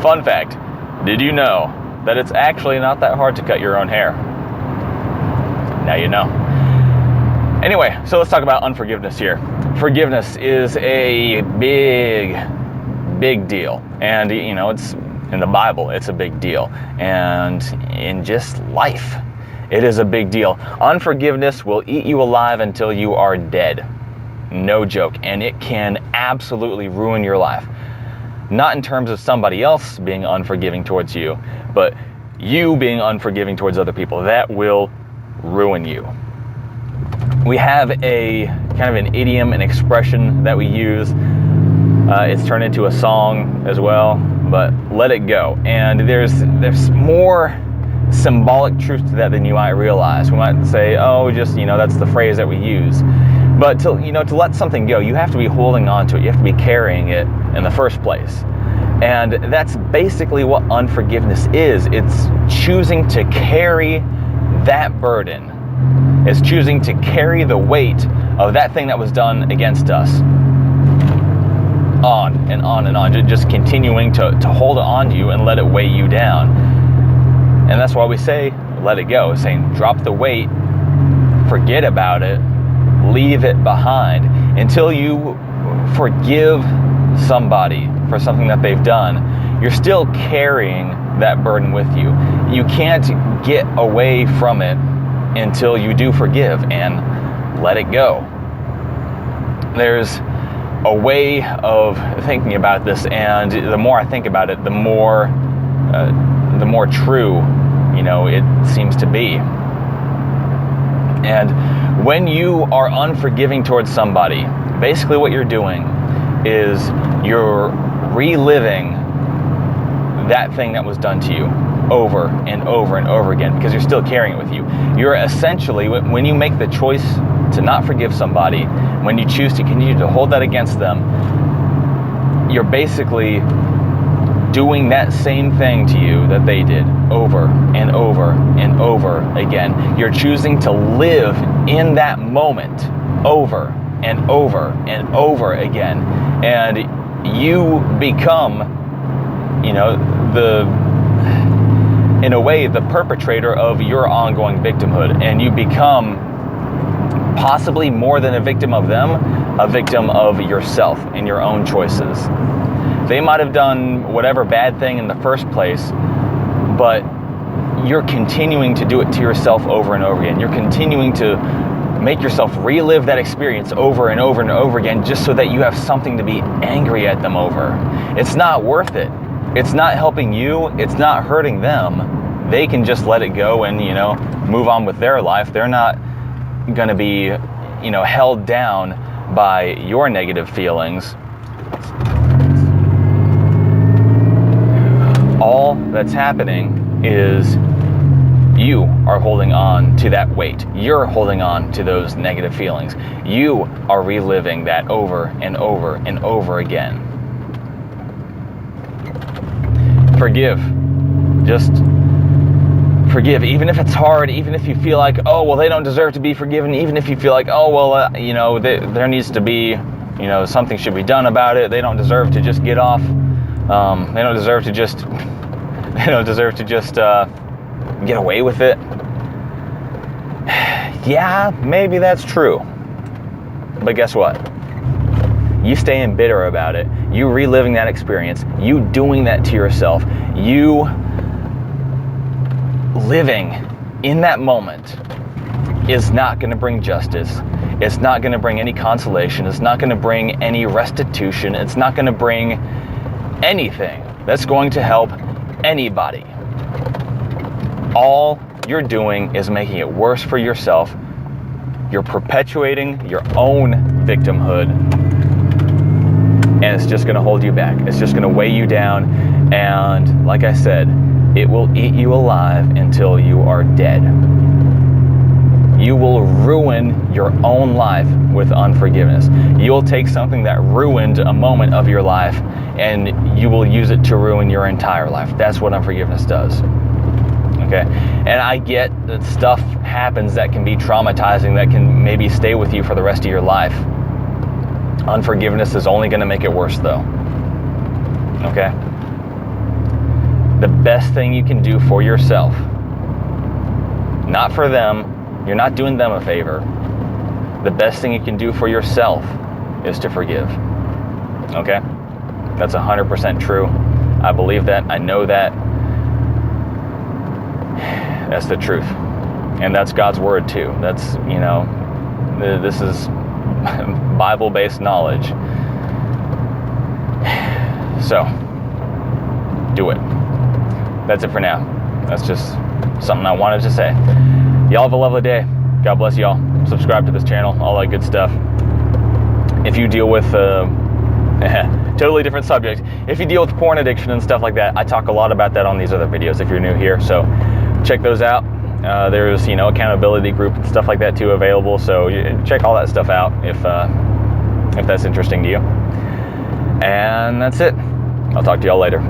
Fun fact, did you know that it's actually not that hard to cut your own hair? Now you know. Anyway, so let's talk about unforgiveness here. Forgiveness is a big deal. And, you know, it's in the Bible, it's a big deal. And in just life, it is a big deal. Unforgiveness will eat you alive until you are dead. No joke. And it can absolutely ruin your life. Not in terms of somebody else being unforgiving towards you, but you being unforgiving towards other people. That will ruin you. We have a kind of an idiom, an expression that we use. It's turned into a song as well, but let it go. And there's more symbolic truth to that than you might realize. We might say, oh, just, you know, that's the phrase that we use. But to let something go, you have to be holding on to it. You have to be carrying it in the first place. And that's basically what unforgiveness is. It's choosing to carry that burden. It's choosing to carry the weight of that thing that was done against us. On and on and on. Just continuing to hold on to you and let it weigh you down. And that's why we say, let it go. Saying, drop the weight, forget about it, leave it behind until you forgive somebody for something that they've done. You're still carrying that burden with you. You can't get away from it until you do forgive and let it go. There's a way of thinking about this, and the more I think about it, the more true, you know, it seems to be. And when you are unforgiving towards somebody, basically what you're doing is you're reliving that thing that was done to you over and over and over again, because you're still carrying it with you. You're essentially, when you make the choice to not forgive somebody, when you choose to continue to hold that against them, you're basically doing that same thing to you that they did over and over and over again. You're choosing to live in that moment over and over and over again. And you become, you know, in a way, the perpetrator of your ongoing victimhood. And you become possibly more than a victim of them, a victim of yourself and your own choices. They might have done whatever bad thing in the first place, but you're continuing to do it to yourself over and over again. You're continuing to make yourself relive that experience over and over and over again just so that you have something to be angry at them over. It's not worth it. It's not helping you. It's not hurting them. They can just let it go and, you know, move on with their life. They're not going to be, you know, held down by your negative feelings. All that's happening is you are holding on to that weight. You're holding on to those negative feelings. You are reliving that over and over and over again. Forgive. Just forgive, even if it's hard, even if you feel like, oh, well, they don't deserve to be forgiven, even if you feel like, oh, well, you know, there needs to be, you know, something should be done about it. They don't deserve to just get off. They don't deserve to just, get away with it. Yeah, maybe that's true. But guess what? You staying bitter about it, you reliving that experience, you doing that to yourself, you living in that moment is not going to bring justice. It's not going to bring any consolation. It's not going to bring any restitution. It's not going to bring anything that's going to help anybody. All you're doing is making it worse for yourself. You're perpetuating your own victimhood, and it's just going to hold you back. It's just going to weigh you down, and like I said, it will eat you alive until you are dead. You will ruin your own life with unforgiveness. You'll take something that ruined a moment of your life and you will use it to ruin your entire life. That's what unforgiveness does. Okay? And I get that stuff happens that can be traumatizing, that can maybe stay with you for the rest of your life. Unforgiveness is only going to make it worse, though. Okay? The best thing you can do for yourself, not for them, you're not doing them a favor. The best thing you can do for yourself is to forgive. Okay? That's 100% true. I believe that. I know that. That's the truth. And that's God's word too. That's, this is Bible-based knowledge. So, do it. That's it for now. That's just something I wanted to say. Y'all have a lovely day. God bless y'all. Subscribe to this channel, all that good stuff. If you deal with totally different subject. If you deal with porn addiction and stuff like that, I talk a lot about that on these other videos if you're new here. So check those out. There's, accountability group and stuff like that too available. So check all that stuff out if that's interesting to you. And that's it. I'll talk to y'all later.